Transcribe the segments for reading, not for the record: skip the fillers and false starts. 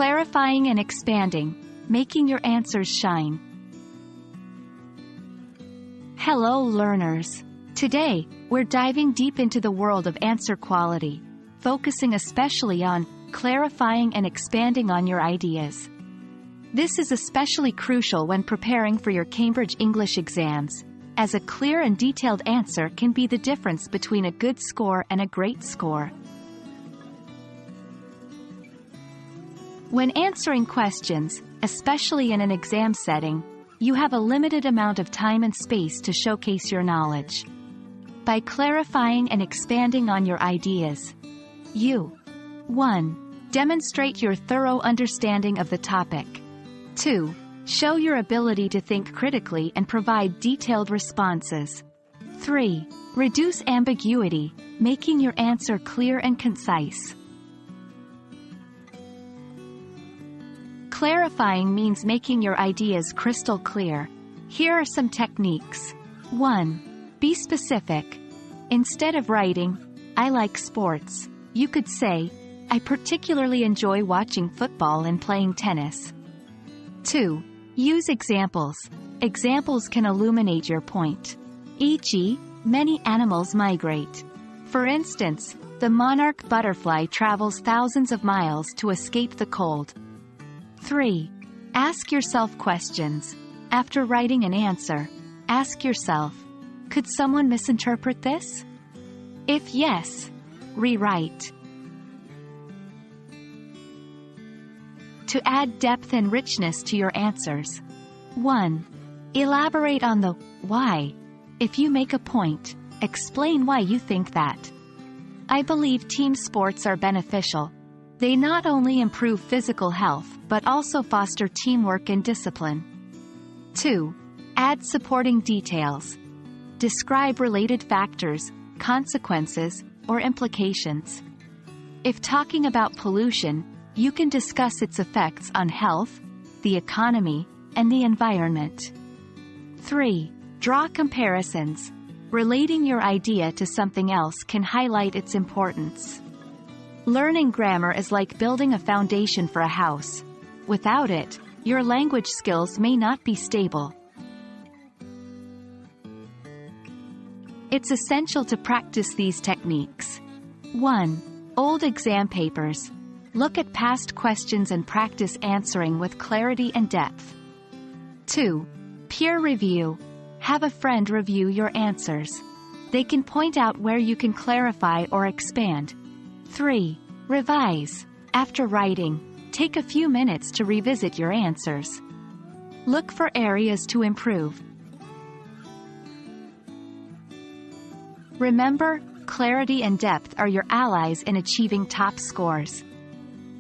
Clarifying and expanding, making your answers shine. Hello learners! Today, we're diving deep into the world of answer quality, focusing especially on clarifying and expanding on your ideas. This is especially crucial when preparing for your Cambridge English exams, as a clear and detailed answer can be the difference between a good score and a great score. When answering questions, especially in an exam setting, you have a limited amount of time and space to showcase your knowledge. By clarifying and expanding on your ideas, you 1. Demonstrate your thorough understanding of the topic. 2. Show your ability to think critically and provide detailed responses. 3. Reduce ambiguity, making your answer clear and concise. Clarifying means making your ideas crystal clear. Here are some techniques. 1. Be specific. Instead of writing, "I like sports," you could say, "I particularly enjoy watching football and playing tennis." 2. Use examples. Examples can illuminate your point. E.g., many animals migrate. For instance, the monarch butterfly travels thousands of miles to escape the cold. 3. Ask yourself questions. After writing an answer, ask yourself, could someone misinterpret this? If yes, rewrite. To add depth and richness to your answers. 1. Elaborate on the why. If you make a point, explain why you think that. I believe team sports are beneficial. They not only improve physical health but also foster teamwork and discipline. 2. Add supporting details. Describe related factors, consequences, or implications. If talking about pollution, you can discuss its effects on health, the economy, and the environment. 3. Draw comparisons. Relating your idea to something else can highlight its importance. Learning grammar is like building a foundation for a house. Without it, your language skills may not be stable. It's essential to practice these techniques. 1. Old exam papers. Look at past questions and practice answering with clarity and depth. 2. Peer review. Have a friend review your answers. They can point out where you can clarify or expand. 3. Revise. After writing, take a few minutes to revisit your answers. Look for areas to improve. Remember, clarity and depth are your allies in achieving top scores.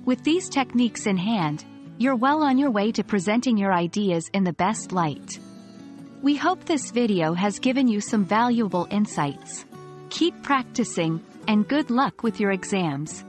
With these techniques in hand, you're well on your way to presenting your ideas in the best light. We hope this video has given you some valuable insights. Keep practicing, and good luck with your exams.